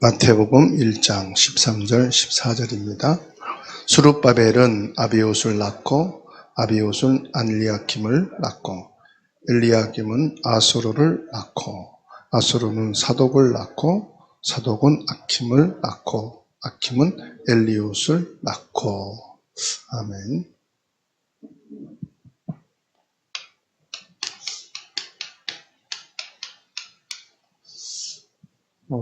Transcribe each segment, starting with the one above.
마태복음 1장 13절 14절입니다. 스룹바벨은 아비옷을 낳고 아비옷은 안리아킴을 낳고 엘리야김은 아소르를 낳고 아소르는 사독을 낳고 사독은 아킴을 낳고 아킴은 엘리옷을 낳고. 아멘.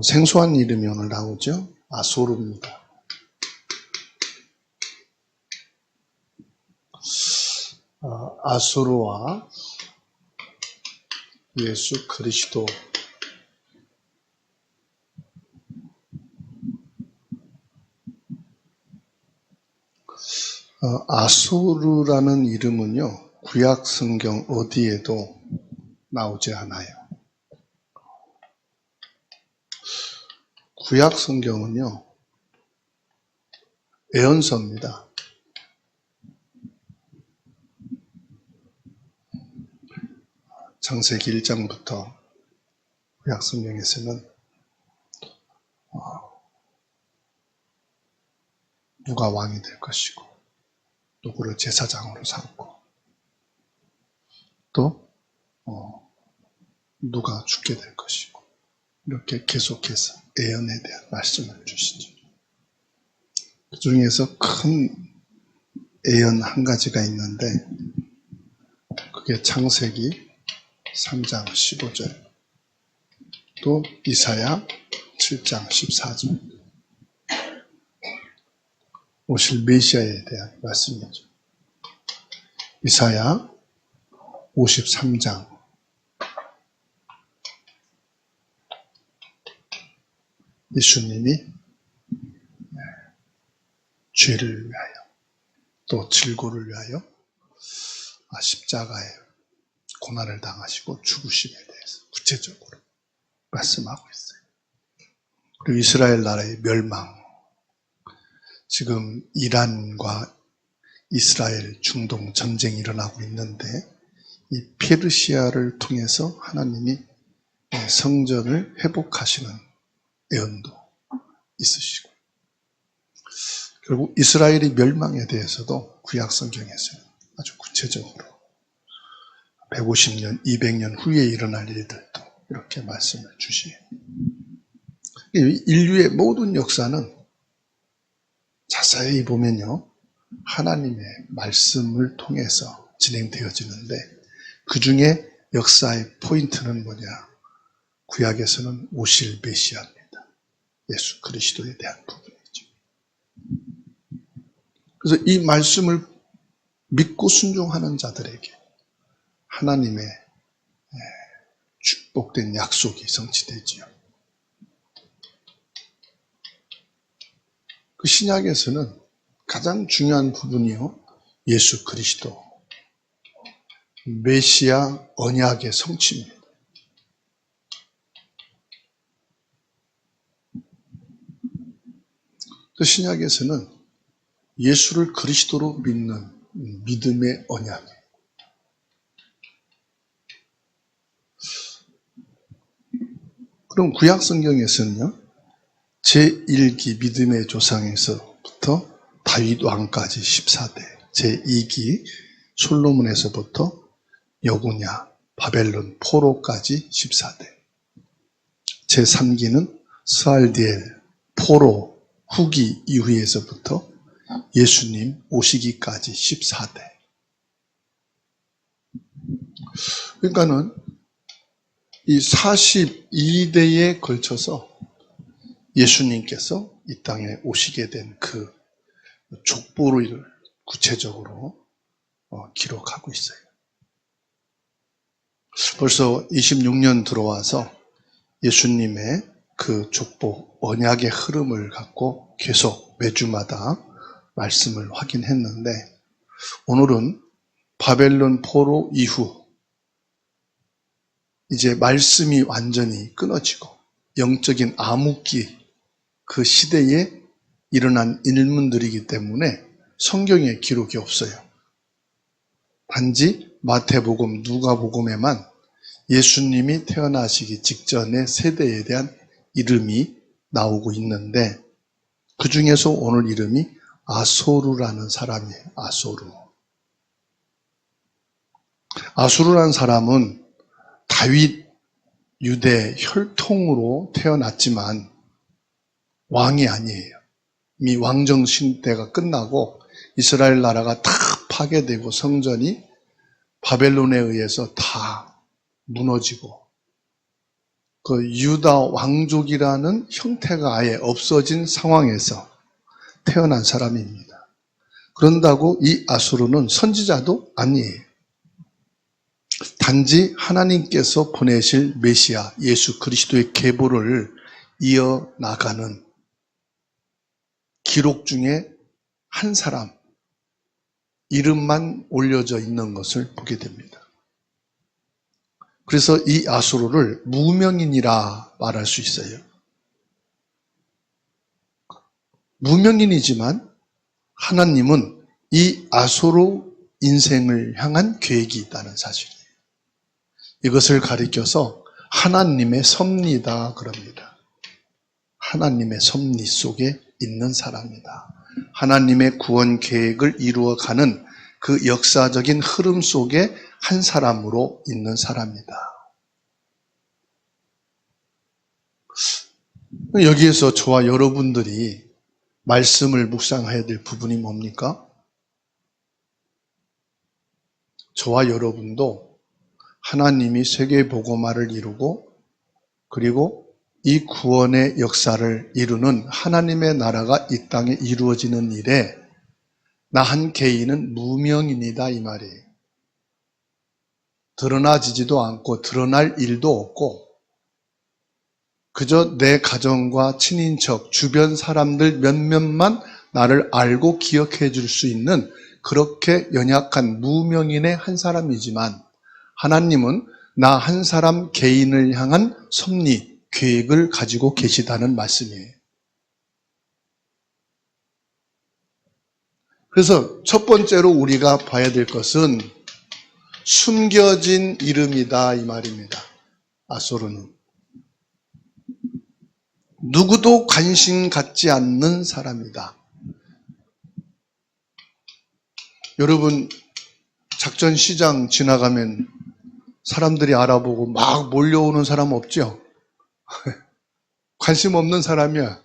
생소한 이름이 오늘 나오죠. 아소르입니다. 아소르와 예수 그리스도. 아소르라는 이름은요, 구약 성경 어디에도 나오지 않아요. 구약 성경은요, 예언서입니다. 창세기 1장부터 구약 성경에서는 누가 왕이 될 것이고 누구를 제사장으로 삼고 또 누가 죽게 될 것이고 이렇게 계속해서 예언에 대한 말씀을 주시죠. 그 중에서 큰 예언 한 가지가 있는데 그게 창세기 3장 15절 또 이사야 7장 14절 오실 메시아에 대한 말씀이죠. 이사야 53장 예수님이 죄를 위하여 또 질고를 위하여 십자가에 고난을 당하시고 죽으심에 대해서 구체적으로 말씀하고 있어요. 그리고 이스라엘 나라의 멸망, 지금 이란과 이스라엘 중동 전쟁이 일어나고 있는데 이 페르시아를 통해서 하나님이 성전을 회복하시는 예언도 있으시고 결국 이스라엘의 멸망에 대해서도 구약 성경에서는 아주 구체적으로 150년, 200년 후에 일어날 일들도 이렇게 말씀을 주시요. 인류의 모든 역사는 자세히 보면요, 하나님의 말씀을 통해서 진행되어지는데 그 중에 역사의 포인트는 뭐냐? 구약에서는 오실 메시아입니다. 예수 그리스도에 대한 부분이죠. 그래서 이 말씀을 믿고 순종하는 자들에게 하나님의 축복된 약속이 성취되지요. 그 신약에서는 가장 중요한 부분이요, 예수 그리스도 메시아 언약의 성취입니다. 그 신약에서는 예수를 그리스도로 믿는 믿음의 언약이에요. 그럼 구약 성경에서는요, 제1기 믿음의 조상에서부터 다윗 왕까지 14대, 제2기 솔로몬에서부터 여구냐, 바벨론 포로까지 14대, 제3기는 스알디엘 포로 후기 이후에서부터 예수님 오시기까지 14대. 그러니까는 이 42대에 걸쳐서 예수님께서 이 땅에 오시게 된 그 족보를 구체적으로 기록하고 있어요. 벌써 26년 들어와서 예수님의 그 족보, 언약의 흐름을 갖고 계속 매주마다 말씀을 확인했는데 오늘은 바벨론 포로 이후 이제 말씀이 완전히 끊어지고 영적인 암흑기 그 시대에 일어난 일문들이기 때문에 성경에 기록이 없어요. 단지 마태복음, 누가복음에만 예수님이 태어나시기 직전의 세대에 대한 이름이 나오고 있는데 그 중에서 오늘 이름이 아소르라는 사람이에요. 아소르. 아소르라는 사람은 다윗 유대 혈통으로 태어났지만 왕이 아니에요. 이미 왕정 시대가 끝나고 이스라엘 나라가 다 파괴되고 성전이 바벨론에 의해서 다 무너지고 그 유다 왕족이라는 형태가 아예 없어진 상황에서 태어난 사람입니다. 그런다고 이 아수르는 선지자도 아니에요. 단지 하나님께서 보내실 메시아 예수 그리스도의 계보를 이어나가는 기록 중에 한 사람 이름만 올려져 있는 것을 보게 됩니다. 그래서 이 아수르를 무명인이라 말할 수 있어요. 무명인이지만 하나님은 이 아수르 인생을 향한 계획이 있다는 사실이에요. 이것을 가리켜서 하나님의 섭리다 그럽니다. 하나님의 섭리 속에 있는 사람이다. 하나님의 구원 계획을 이루어가는 그 역사적인 흐름 속에 한 사람으로 있는 사람이다. 여기에서 저와 여러분들이 말씀을 묵상해야 될 부분이 뭡니까? 저와 여러분도 하나님이 세계복음화를 이루고 그리고 이 구원의 역사를 이루는 하나님의 나라가 이 땅에 이루어지는 일에 나 한 개인은 무명인이다 이 말이에요. 드러나지지도 않고 드러날 일도 없고 그저 내 가정과 친인척, 주변 사람들 몇몇만 나를 알고 기억해 줄 수 있는 그렇게 연약한 무명인의 한 사람이지만 하나님은 나 한 사람 개인을 향한 섭리, 계획을 가지고 계시다는 말씀이에요. 그래서 첫 번째로 우리가 봐야 될 것은 숨겨진 이름이다 이 말입니다. 아소르는 누구도 관심 갖지 않는 사람이다. 여러분 작전 시장 지나가면 사람들이 알아보고 막 몰려오는 사람 없죠? 관심 없는 사람이야.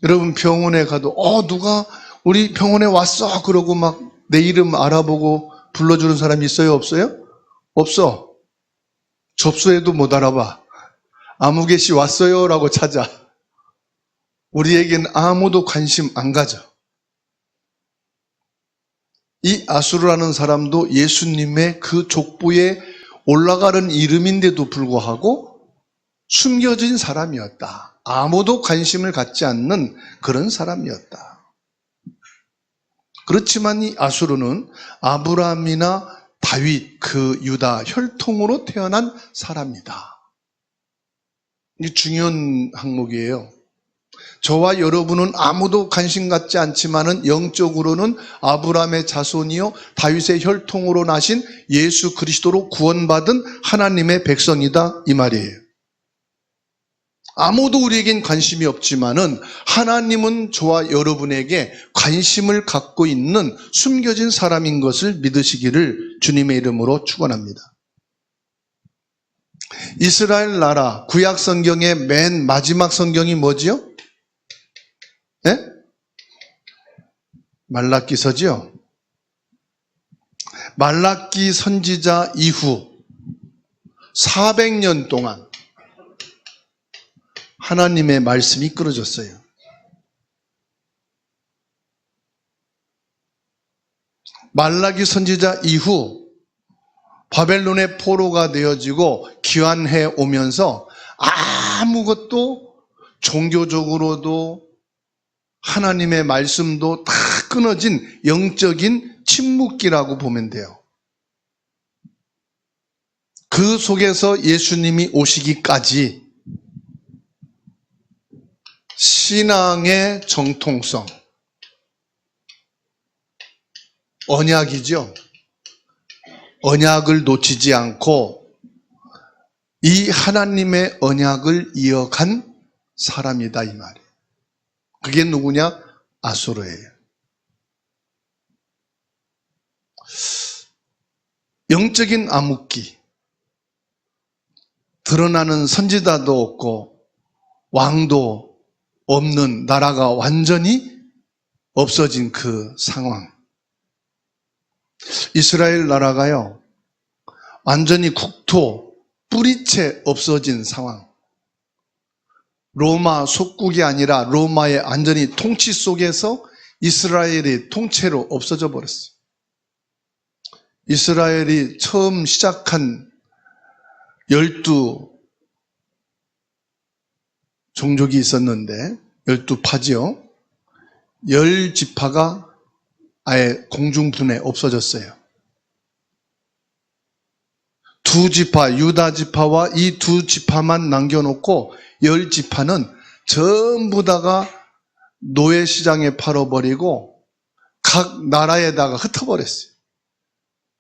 여러분 병원에 가도 누가 우리 병원에 왔어 그러고 막 내 이름 알아보고 불러주는 사람이 있어요 없어요? 없어. 접수해도 못 알아봐. 아무개 씨 왔어요 라고 찾아. 우리에겐 아무도 관심 안 가져. 이 아수르라는 사람도 예수님의 그 족보에 올라가는 이름인데도 불구하고 숨겨진 사람이었다. 아무도 관심을 갖지 않는 그런 사람이었다. 그렇지만 이 아수르는 아브라함이나 다윗 그 유다 혈통으로 태어난 사람이다. 이게 중요한 항목이에요. 저와 여러분은 아무도 관심 갖지 않지만은 영적으로는 아브라함의 자손이요 다윗의 혈통으로 나신 예수 그리스도로 구원받은 하나님의 백성이다 이 말이에요. 아무도 우리에겐 관심이 없지만은 하나님은 저와 여러분에게 관심을 갖고 있는 숨겨진 사람인 것을 믿으시기를 주님의 이름으로 축원합니다. 이스라엘 나라 구약 성경의 맨 마지막 성경이 뭐지요? 네? 말라기서지요. 말라기 선지자 이후 400년 동안 하나님의 말씀이 끊어졌어요. 말라기 선지자 이후 바벨론의 포로가 되어지고 귀환해 오면서 아무것도 종교적으로도 하나님의 말씀도 다 끊어진 영적인 침묵기라고 보면 돼요. 그 속에서 예수님이 오시기까지 신앙의 정통성, 언약이죠. 언약을 놓치지 않고 이 하나님의 언약을 이어간 사람이다 이 말이에요. 그게 누구냐? 아수르예요. 영적인 암흑기, 드러나는 선지자도 없고 왕도 없는 나라가 완전히 없어진 그 상황. 이스라엘 나라가요, 완전히 국토 뿌리채 없어진 상황. 로마 속국이 아니라 로마의 완전히 통치 속에서 이스라엘이 통째로 없어져 버렸어요. 이스라엘이 처음 시작한 12 종족이 있었는데 12파지요. 10지파가 아예 공중분해 없어졌어요. 2지파, 유다지파와 이 2지파만 남겨놓고 10지파는 전부 다가 노예시장에 팔아버리고 각 나라에다가 흩어버렸어요.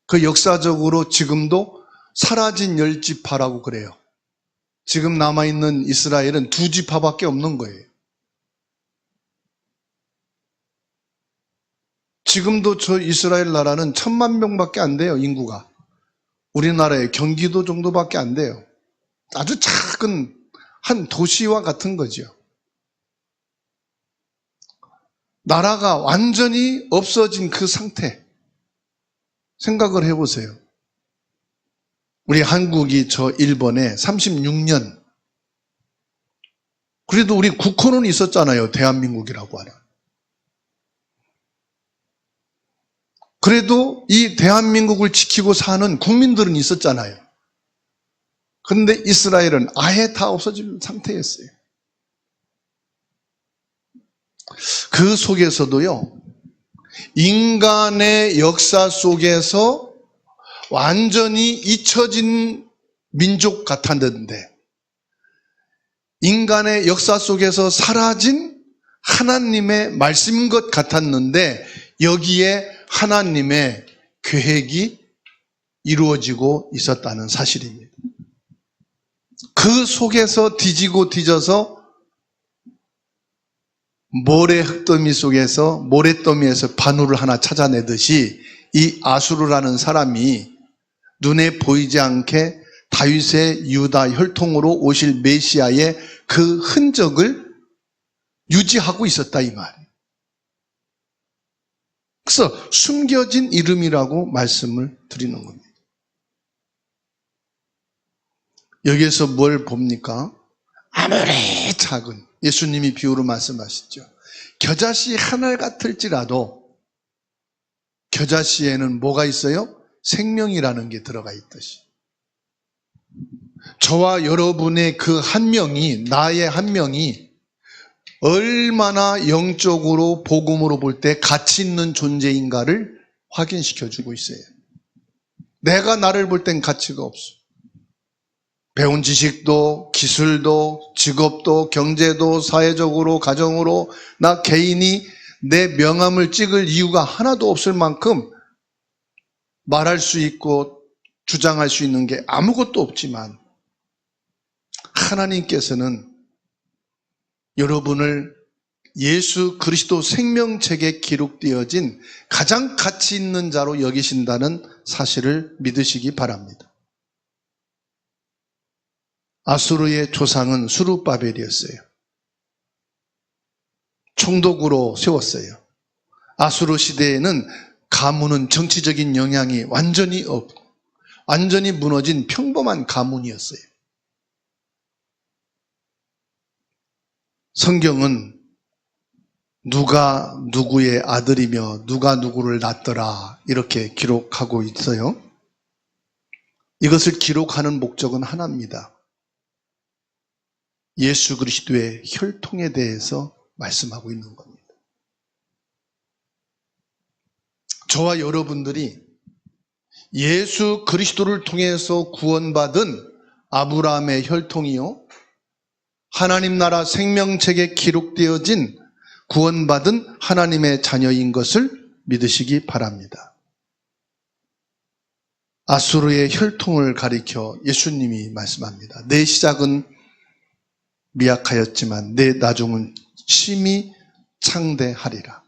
그 역사적으로 지금도 사라진 10지파라고 그래요. 지금 남아있는 이스라엘은 2지파밖에 없는 거예요. 지금도 저 이스라엘 나라는 1000만 명밖에 안 돼요, 인구가. 우리나라의 경기도 정도밖에 안 돼요. 아주 작은 한 도시와 같은 거죠. 나라가 완전히 없어진 그 상태. 생각을 해보세요. 우리 한국이 저 일본에 36년, 그래도 우리 국호는 있었잖아요. 대한민국이라고 하는. 그래도 이 대한민국을 지키고 사는 국민들은 있었잖아요. 그런데 이스라엘은 아예 다 없어진 상태였어요. 그 속에서도요, 인간의 역사 속에서 완전히 잊혀진 민족 같았는데, 인간의 역사 속에서 사라진 하나님의 말씀인 것 같았는데, 여기에 하나님의 계획이 이루어지고 있었다는 사실입니다. 그 속에서 뒤지고 뒤져서 모래 흙더미 속에서, 모래더미에서 바늘을 하나 찾아내듯이 이 아수르라는 사람이 눈에 보이지 않게 다윗의 유다 혈통으로 오실 메시아의 그 흔적을 유지하고 있었다 이 말이에요. 그래서 숨겨진 이름이라고 말씀을 드리는 겁니다. 여기에서 뭘 봅니까? 아무리 작은, 예수님이 비유로 말씀하시죠. 겨자씨 하나 같을지라도 겨자씨에는 뭐가 있어요? 생명이라는 게 들어가 있듯이. 저와 여러분의 그 한 명이, 나의 한 명이 얼마나 영적으로 복음으로 볼 때 가치 있는 존재인가를 확인시켜주고 있어요. 내가 나를 볼 땐 가치가 없어. 배운 지식도, 기술도, 직업도, 경제도, 사회적으로, 가정으로 나 개인이 내 명함을 찍을 이유가 하나도 없을 만큼 말할 수 있고 주장할 수 있는 게 아무것도 없지만, 하나님께서는 여러분을 예수 그리스도 생명책에 기록되어진 가장 가치 있는 자로 여기신다는 사실을 믿으시기 바랍니다. 아수르의 조상은 수르바벨이었어요. 총독으로 세웠어요. 아수르 시대에는 가문은 정치적인 영향이 완전히 없고 완전히 무너진 평범한 가문이었어요. 성경은 누가 누구의 아들이며 누가 누구를 낳더라 이렇게 기록하고 있어요. 이것을 기록하는 목적은 하나입니다. 예수 그리스도의 혈통에 대해서 말씀하고 있는 겁니다. 저와 여러분들이 예수 그리스도를 통해서 구원받은 아브라함의 혈통이요, 하나님 나라 생명책에 기록되어진 구원받은 하나님의 자녀인 것을 믿으시기 바랍니다. 아수르의 혈통을 가리켜 예수님이 말씀합니다. 내 시작은 미약하였지만 내 나중은 심히 창대하리라.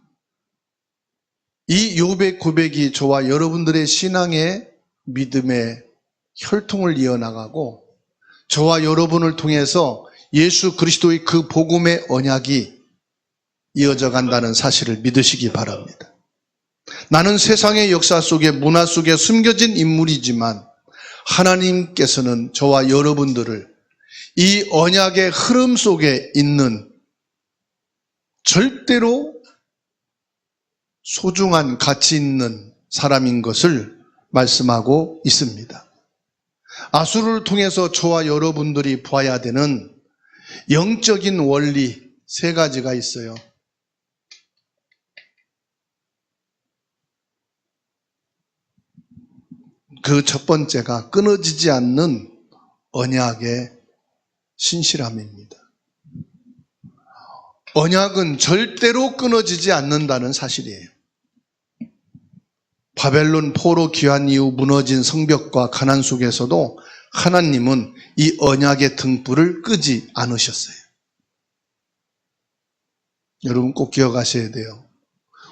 이 욥의 고백이 저와 여러분들의 신앙의 믿음의 혈통을 이어나가고 저와 여러분을 통해서 예수 그리스도의 그 복음의 언약이 이어져 간다는 사실을 믿으시기 바랍니다. 나는 세상의 역사 속에 문화 속에 숨겨진 인물이지만 하나님께서는 저와 여러분들을 이 언약의 흐름 속에 있는 절대로 소중한 가치 있는 사람인 것을 말씀하고 있습니다. 아수르를 통해서 저와 여러분들이 봐야 되는 영적인 원리 3가지가 있어요. 그 첫 번째가 끊어지지 않는 언약의 신실함입니다. 언약은 절대로 끊어지지 않는다는 사실이에요. 바벨론 포로 귀환 이후 무너진 성벽과 가난 속에서도 하나님은 이 언약의 등불을 끄지 않으셨어요. 여러분 꼭 기억하셔야 돼요.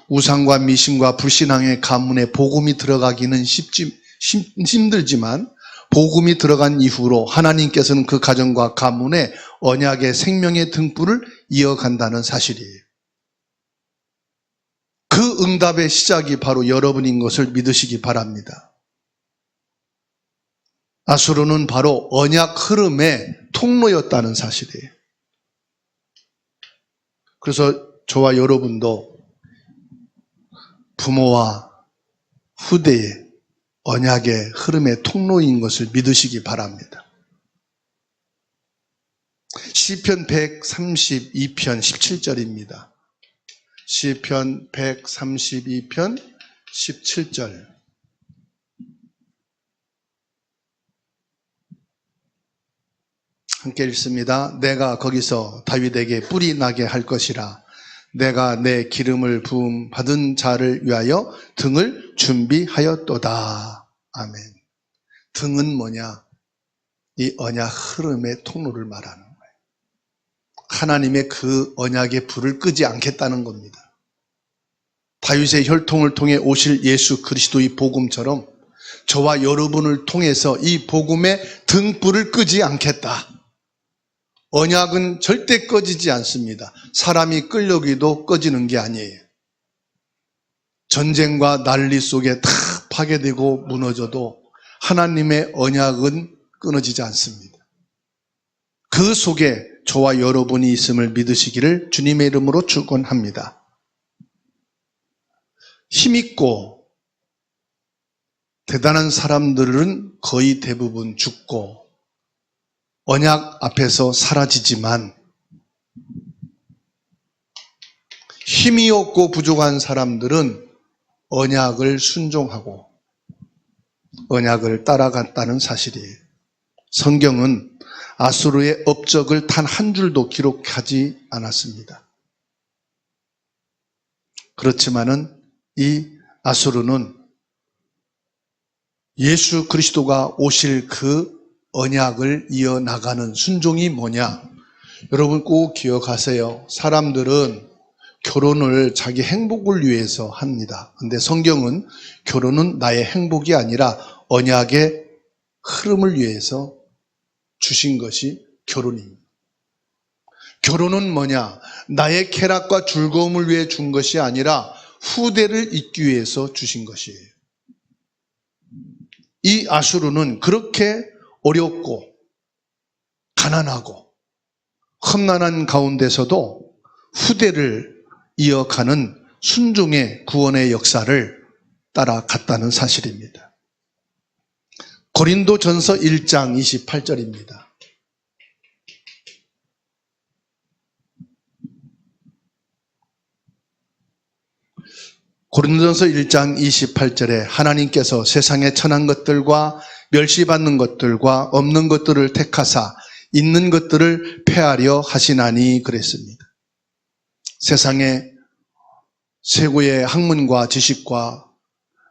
우상과 미신과 불신앙의 가문에 복음이 들어가기는 힘들지만 복음이 들어간 이후로 하나님께서는 그 가정과 가문에 언약의 생명의 등불을 이어간다는 사실이에요. 그 응답의 시작이 바로 여러분인 것을 믿으시기 바랍니다. 아수르는 바로 언약 흐름의 통로였다는 사실이에요. 그래서 저와 여러분도 부모와 후대의 언약의 흐름의 통로인 것을 믿으시기 바랍니다. 시편 132편 17절입니다. 시편 132편 17절. 함께 읽습니다. 내가 거기서 다윗에게 뿔이 나게 할 것이라. 내가 내 기름을 부음 받은 자를 위하여 등을 준비하였도다. 아멘. 등은 뭐냐? 이 언약 흐름의 통로를 말하는 거예요. 하나님의 그 언약의 불을 끄지 않겠다는 겁니다. 다윗의 혈통을 통해 오실 예수 그리스도의 복음처럼 저와 여러분을 통해서 이 복음의 등불을 끄지 않겠다. 언약은 절대 꺼지지 않습니다. 사람이 끌려기도 꺼지는 게 아니에요. 전쟁과 난리 속에 다 파괴되고 무너져도 하나님의 언약은 끊어지지 않습니다. 그 속에 저와 여러분이 있음을 믿으시기를 주님의 이름으로 축원합니다. 힘있고 대단한 사람들은 거의 대부분 죽고 언약 앞에서 사라지지만 힘이 없고 부족한 사람들은 언약을 순종하고 언약을 따라갔다는 사실이에요. 성경은 아수르의 업적을 단 한 줄도 기록하지 않았습니다. 그렇지만은 이 아수르는 예수 그리스도가 오실 그 언약을 이어나가는 순종이 뭐냐? 여러분 꼭 기억하세요. 사람들은 결혼을 자기 행복을 위해서 합니다. 근데 성경은 결혼은 나의 행복이 아니라 언약의 흐름을 위해서 주신 것이 결혼입니다. 결혼은 뭐냐? 나의 쾌락과 즐거움을 위해 준 것이 아니라 후대를 잇기 위해서 주신 것이에요. 이 아수르는 그렇게 어렵고 가난하고 험난한 가운데서도 후대를 이어가는 순종의 구원의 역사를 따라갔다는 사실입니다. 고린도전서 1장 28절입니다. 고린도전서 1장 28절에 하나님께서 세상에 천한 것들과 멸시받는 것들과 없는 것들을 택하사 있는 것들을 폐하려 하시나니 그랬습니다. 세상에 최고의 학문과 지식과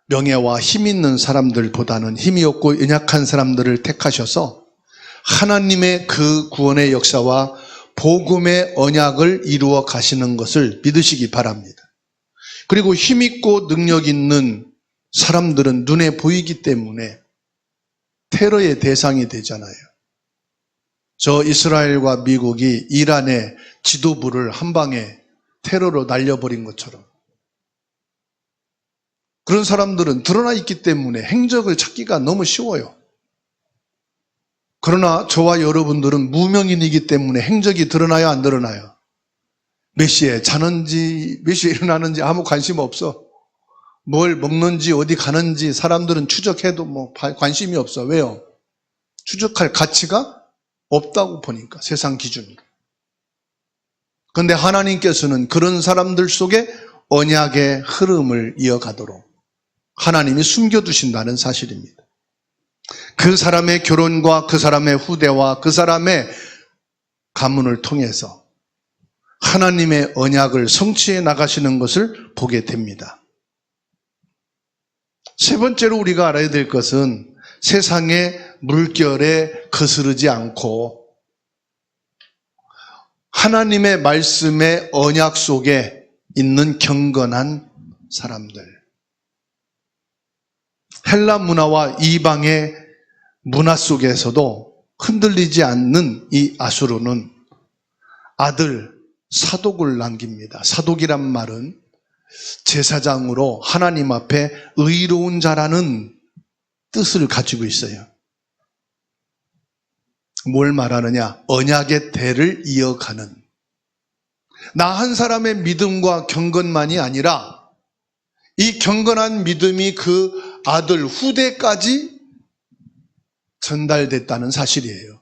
명예와 힘 있는 사람들보다는 힘이 없고 연약한 사람들을 택하셔서 하나님의 그 구원의 역사와 복음의 언약을 이루어 가시는 것을 믿으시기 바랍니다. 그리고 힘 있고 능력 있는 사람들은 눈에 보이기 때문에 테러의 대상이 되잖아요. 저 이스라엘과 미국이 이란의 지도부를 한 방에 테러로 날려버린 것처럼 그런 사람들은 드러나 있기 때문에 행적을 찾기가 너무 쉬워요. 그러나 저와 여러분들은 무명인이기 때문에 행적이 드러나요, 안 드러나요? 몇 시에 자는지, 몇 시에 일어나는지 아무 관심 없어. 뭘 먹는지, 어디 가는지 사람들은 추적해도 뭐 관심이 없어. 왜요? 추적할 가치가 없다고 보니까, 세상 기준으로. 그런데 하나님께서는 그런 사람들 속에 언약의 흐름을 이어가도록 하나님이 숨겨두신다는 사실입니다. 그 사람의 결혼과 그 사람의 후대와 그 사람의 가문을 통해서 하나님의 언약을 성취해 나가시는 것을 보게 됩니다. 세 번째로 우리가 알아야 될 것은 세상의 물결에 거스르지 않고 하나님의 말씀의 언약 속에 있는 경건한 사람들. 헬라 문화와 이방의 문화 속에서도 흔들리지 않는 이 아수르는 아들 사독을 남깁니다. 사독이란 말은 제사장으로 하나님 앞에 의로운 자라는 뜻을 가지고 있어요. 뭘 말하느냐? 언약의 대를 이어가는. 나 한 사람의 믿음과 경건만이 아니라 이 경건한 믿음이 그 아들 후대까지 전달됐다는 사실이에요.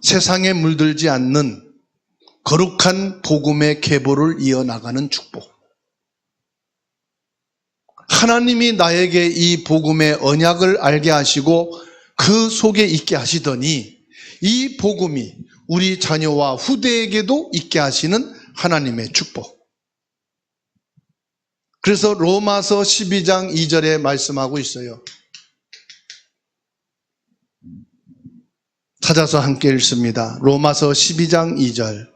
세상에 물들지 않는 거룩한 복음의 계보를 이어나가는 축복. 하나님이 나에게 이 복음의 언약을 알게 하시고 그 속에 있게 하시더니 이 복음이 우리 자녀와 후대에게도 있게 하시는 하나님의 축복. 그래서 로마서 12장 2절에 말씀하고 있어요. 찾아서 함께 읽습니다. 로마서 12장 2절.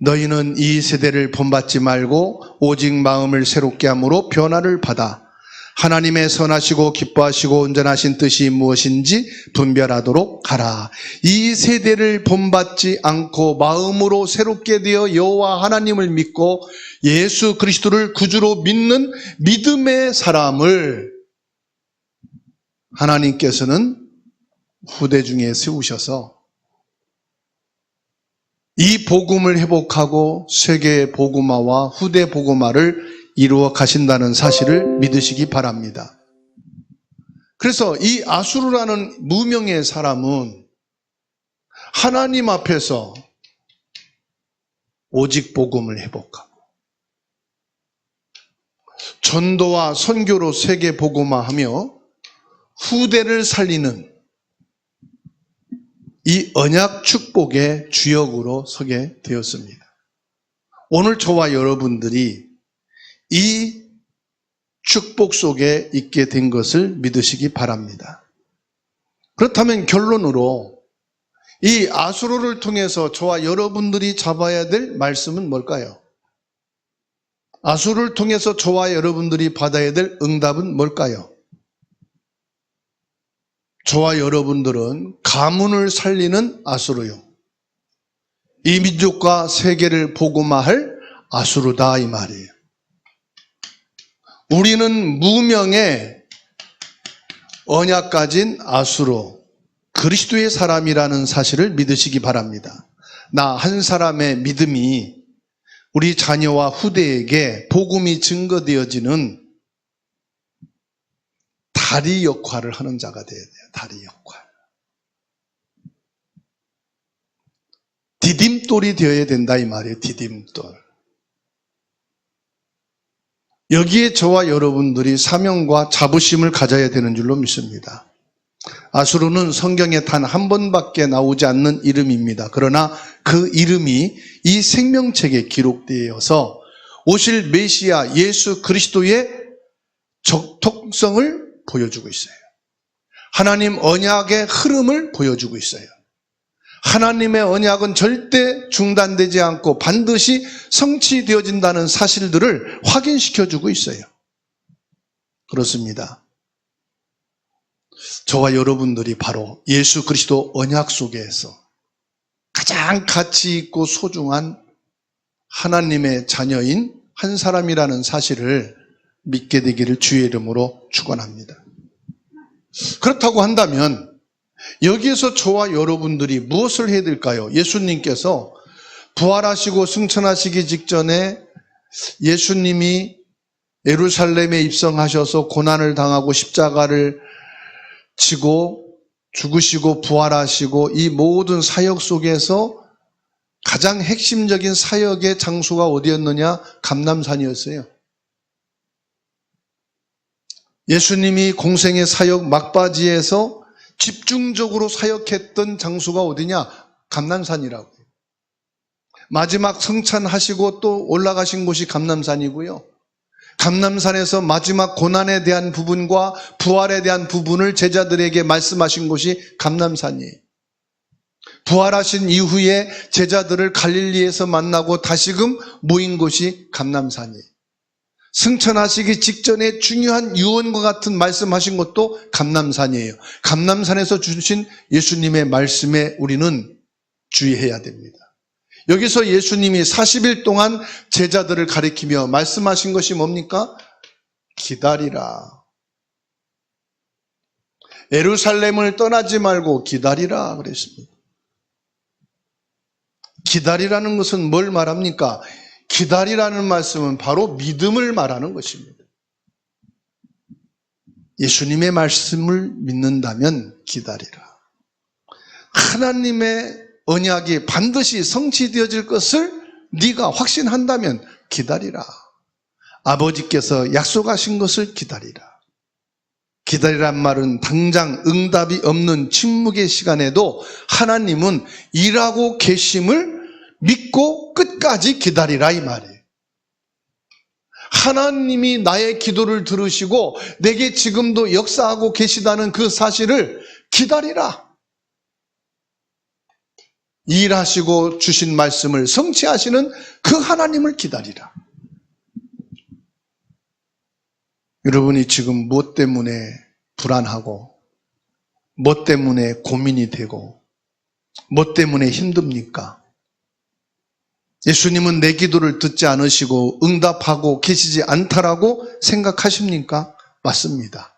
너희는 이 세대를 본받지 말고 오직 마음을 새롭게 함으로 변화를 받아 하나님의 선하시고 기뻐하시고 온전하신 뜻이 무엇인지 분별하도록 하라. 이 세대를 본받지 않고 마음으로 새롭게 되어 여호와 하나님을 믿고 예수 그리스도를 구주로 믿는 믿음의 사람을 하나님께서는 후대 중에 세우셔서 이 복음을 회복하고 세계 복음화와 후대 복음화를 이루어 가신다는 사실을 믿으시기 바랍니다. 그래서 이 아수르라는 무명의 사람은 하나님 앞에서 오직 복음을 회복하고 전도와 선교로 세계 복음화하며 후대를 살리는 이 언약 축복의 주역으로 서게 되었습니다. 오늘 저와 여러분들이 이 축복 속에 있게 된 것을 믿으시기 바랍니다. 그렇다면 결론으로 이 아수르를 통해서 저와 여러분들이 잡아야 될 말씀은 뭘까요? 아수르를 통해서 저와 여러분들이 받아야 될 응답은 뭘까요? 저와 여러분들은 가문을 살리는 아수르요. 이 민족과 세계를 복음화할 아수르다 이 말이에요. 우리는 무명의 언약 가진 아수르, 그리스도의 사람이라는 사실을 믿으시기 바랍니다. 나 한 사람의 믿음이 우리 자녀와 후대에게 복음이 증거되어지는 다리 역할을 하는 자가 되어야 돼요. 다리 역할. 디딤돌이 되어야 된다 이 말이에요. 디딤돌. 여기에 저와 여러분들이 사명과 자부심을 가져야 되는 줄로 믿습니다. 아수르는 성경에 단 한 번밖에 나오지 않는 이름입니다. 그러나 그 이름이 이 생명책에 기록되어서 오실 메시아 예수 그리스도의 적통성을 보여주고 있어요. 하나님 언약의 흐름을 보여주고 있어요. 하나님의 언약은 절대 중단되지 않고 반드시 성취되어진다는 사실들을 확인시켜주고 있어요. 그렇습니다. 저와 여러분들이 바로 예수 그리스도 언약 속에서 가장 가치 있고 소중한 하나님의 자녀인 한 사람이라는 사실을 믿게 되기를 주의 이름으로 축원합니다. 그렇다고 한다면 여기에서 저와 여러분들이 무엇을 해야 될까요? 예수님께서 부활하시고 승천하시기 직전에 예수님이 예루살렘에 입성하셔서 고난을 당하고 십자가를 지고 죽으시고 부활하시고 이 모든 사역 속에서 가장 핵심적인 사역의 장소가 어디였느냐? 감람산이었어요. 예수님이 공생의 사역 막바지에서 집중적으로 사역했던 장소가 어디냐? 감람산이라고. 마지막 성찬하시고 또 올라가신 곳이 감람산이고요. 감람산에서 마지막 고난에 대한 부분과 부활에 대한 부분을 제자들에게 말씀하신 곳이 감람산이에요. 부활하신 이후에 제자들을 갈릴리에서 만나고 다시금 모인 곳이 감람산이에요. 승천하시기 직전에 중요한 유언과 같은 말씀하신 것도 감람산이에요. 감람산에서 주신 예수님의 말씀에 우리는 주의해야 됩니다. 여기서 예수님이 40일 동안 제자들을 가리키며 말씀하신 것이 뭡니까? 기다리라. 예루살렘을 떠나지 말고 기다리라 그랬습니다. 기다리라는 것은 뭘 말합니까? 기다리라는 말씀은 바로 믿음을 말하는 것입니다. 예수님의 말씀을 믿는다면 기다리라. 하나님의 언약이 반드시 성취되어질 것을 네가 확신한다면 기다리라. 아버지께서 약속하신 것을 기다리라. 기다리란 말은 당장 응답이 없는 침묵의 시간에도 하나님은 일하고 계심을 믿고 끝까지 기다리라 이 말이에요. 하나님이 나의 기도를 들으시고 내게 지금도 역사하고 계시다는 그 사실을 기다리라. 일하시고 주신 말씀을 성취하시는 그 하나님을 기다리라. 여러분이 지금 무엇 때문에 불안하고 무엇 때문에 고민이 되고 무엇 때문에 힘듭니까? 예수님은 내 기도를 듣지 않으시고 응답하고 계시지 않다라고 생각하십니까? 맞습니다.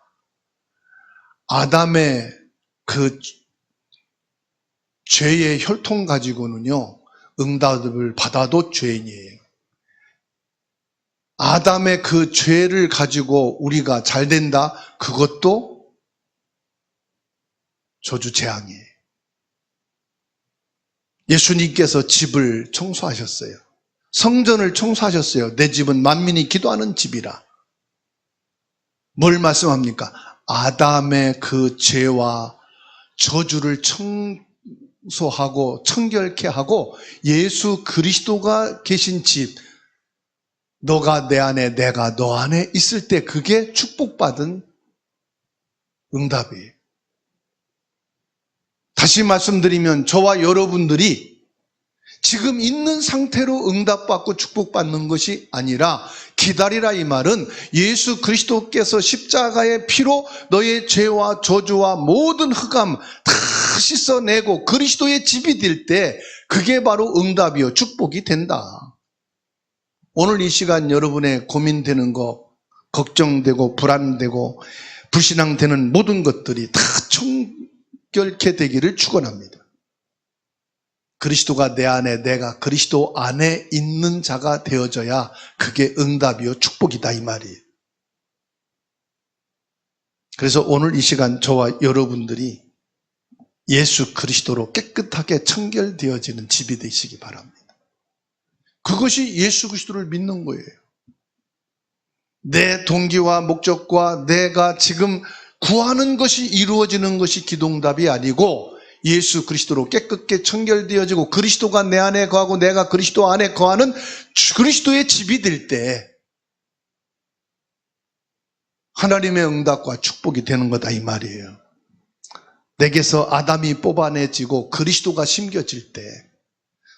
아담의 그 죄의 혈통 가지고는요, 응답을 받아도 죄인이에요. 아담의 그 죄를 가지고 우리가 잘 된다? 그것도 저주 재앙이에요. 예수님께서 집을 청소하셨어요. 성전을 청소하셨어요. 내 집은 만민이 기도하는 집이라. 뭘 말씀합니까? 아담의 그 죄와 저주를 청소하고 청결케 하고 예수 그리스도가 계신 집, 너가 내 안에 내가 너 안에 있을 때 그게 축복받은 응답이에요. 다시 말씀드리면 저와 여러분들이 지금 있는 상태로 응답받고 축복받는 것이 아니라 기다리라 이 말은 예수 그리스도께서 십자가의 피로 너의 죄와 저주와 모든 흑암 다 씻어내고 그리스도의 집이 될 때 그게 바로 응답이요 축복이 된다. 오늘 이 시간 여러분의 고민되는 거, 걱정되고 불안되고 불신앙되는 모든 것들이 다 청결케 되기를 축원합니다. 그리스도가 내 안에 내가 그리스도 안에 있는 자가 되어져야 그게 응답이요 축복이다 이 말이에요. 그래서 오늘 이 시간 저와 여러분들이 예수 그리스도로 깨끗하게 청결되어지는 집이 되시기 바랍니다. 그것이 예수 그리스도를 믿는 거예요. 내 동기와 목적과 내가 지금 구하는 것이 이루어지는 것이 기도응답이 아니고 예수 그리스도로 깨끗게 청결되어지고 그리스도가 내 안에 거하고 내가 그리스도 안에 거하는 그리스도의 집이 될 때 하나님의 응답과 축복이 되는 거다 이 말이에요. 내게서 아담이 뽑아내지고 그리스도가 심겨질 때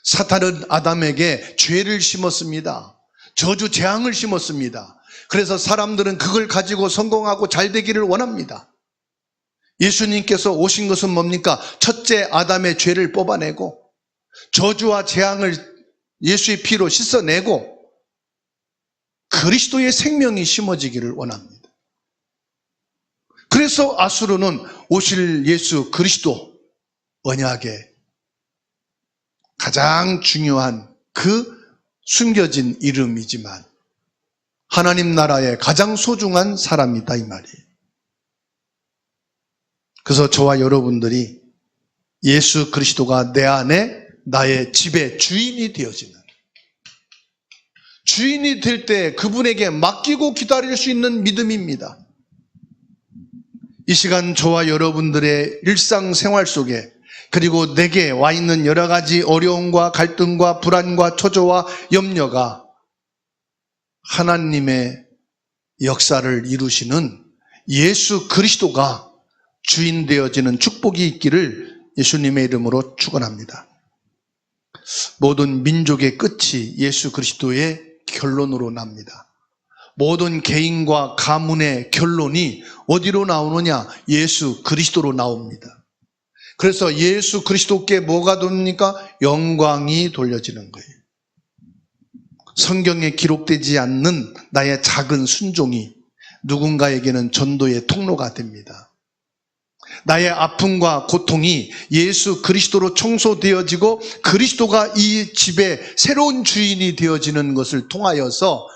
사탄은 아담에게 죄를 심었습니다. 저주 재앙을 심었습니다. 그래서 사람들은 그걸 가지고 성공하고 잘 되기를 원합니다. 예수님께서 오신 것은 뭡니까? 첫째 아담의 죄를 뽑아내고 저주와 재앙을 예수의 피로 씻어내고 그리스도의 생명이 심어지기를 원합니다. 그래서 아수르는 오실 예수 그리스도 언약의 가장 중요한 그 숨겨진 이름이지만 하나님 나라의 가장 소중한 사람이다 이 말이에요. 그래서 저와 여러분들이 예수 그리스도가 내 안에 나의 집의 주인이 되어지는, 주인이 될 때 그분에게 맡기고 기다릴 수 있는 믿음입니다. 이 시간 저와 여러분들의 일상생활 속에 그리고 내게 와 있는 여러 가지 어려움과 갈등과 불안과 초조와 염려가 하나님의 역사를 이루시는 예수 그리스도가 주인 되어지는 축복이 있기를 예수님의 이름으로 축원합니다. 모든 민족의 끝이 예수 그리스도의 결론으로 납니다. 모든 개인과 가문의 결론이 어디로 나오느냐? 예수 그리스도로 나옵니다. 그래서 예수 그리스도께 뭐가 돕니까? 영광이 돌려지는 거예요. 성경에 기록되지 않는 나의 작은 순종이 누군가에게는 전도의 통로가 됩니다. 나의 아픔과 고통이 예수 그리스도로 청소되어지고 그리스도가 이 집의 새로운 주인이 되어지는 것을 통하여서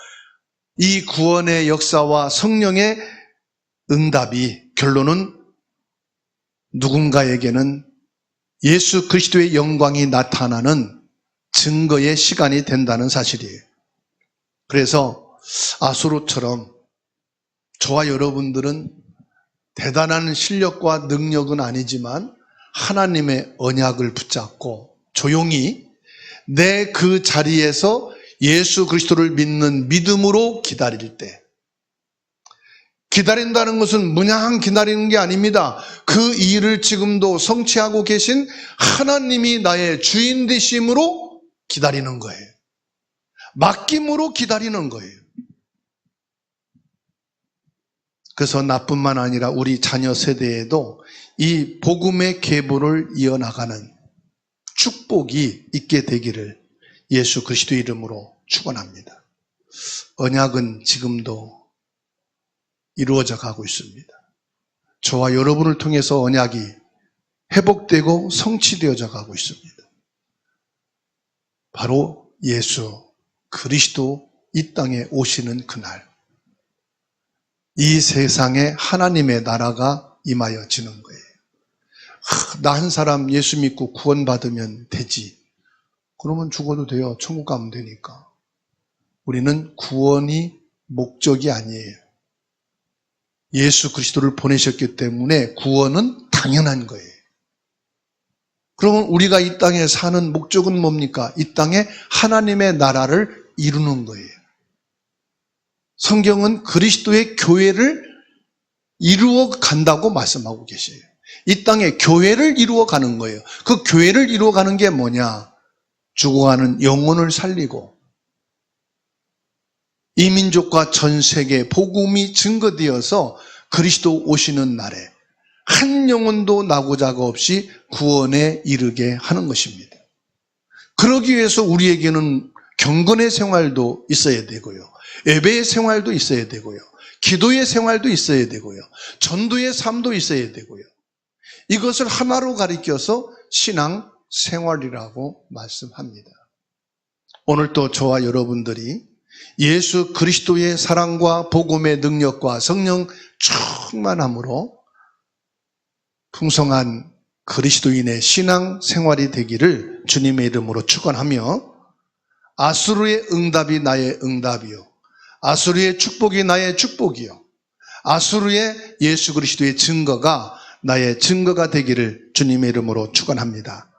이 구원의 역사와 성령의 응답이 결론은 누군가에게는 예수 그리스도의 영광이 나타나는 증거의 시간이 된다는 사실이에요. 그래서 아수르처럼 저와 여러분들은 대단한 실력과 능력은 아니지만 하나님의 언약을 붙잡고 조용히 내 그 자리에서 예수 그리스도를 믿는 믿음으로 기다릴 때, 기다린다는 것은 무냥 기다리는 게 아닙니다. 그 일을 지금도 성취하고 계신 하나님이 나의 주인 되심으로 기다리는 거예요. 맡김으로 기다리는 거예요. 그래서 나뿐만 아니라 우리 자녀 세대에도 이 복음의 계보를 이어나가는 축복이 있게 되기를 예수 그리스도의 이름으로 축원합니다. 언약은 지금도 이루어져 가고 있습니다. 저와 여러분을 통해서 언약이 회복되고 성취되어져 가고 있습니다. 바로 예수 그리스도 이 땅에 오시는 그날, 이 세상에 하나님의 나라가 임하여지는 거예요. 나 한 사람 예수 믿고 구원받으면 되지. 그러면 죽어도 돼요. 천국 가면 되니까. 우리는 구원이 목적이 아니에요. 예수 그리스도를 보내셨기 때문에 구원은 당연한 거예요. 그러면 우리가 이 땅에 사는 목적은 뭡니까? 이 땅에 하나님의 나라를 이루는 거예요. 성경은 그리스도의 교회를 이루어 간다고 말씀하고 계세요. 이 땅에 교회를 이루어 가는 거예요. 그 교회를 이루어 가는 게 뭐냐? 죽어가는 영혼을 살리고 이 민족과 전 세계 복음이 증거되어서 그리스도 오시는 날에 한 영혼도 나고자가 없이 구원에 이르게 하는 것입니다. 그러기 위해서 우리에게는 경건의 생활도 있어야 되고요. 예배의 생활도 있어야 되고요. 기도의 생활도 있어야 되고요. 전도의 삶도 있어야 되고요. 이것을 하나로 가리켜서 신앙 생활이라고 말씀합니다. 오늘 또 저와 여러분들이 예수 그리스도의 사랑과 복음의 능력과 성령 충만함으로 풍성한 그리스도인의 신앙 생활이 되기를 주님의 이름으로 축원하며 아수르의 응답이 나의 응답이요, 아수르의 축복이 나의 축복이요, 아수르의 예수 그리스도의 증거가 나의 증거가 되기를 주님의 이름으로 축원합니다.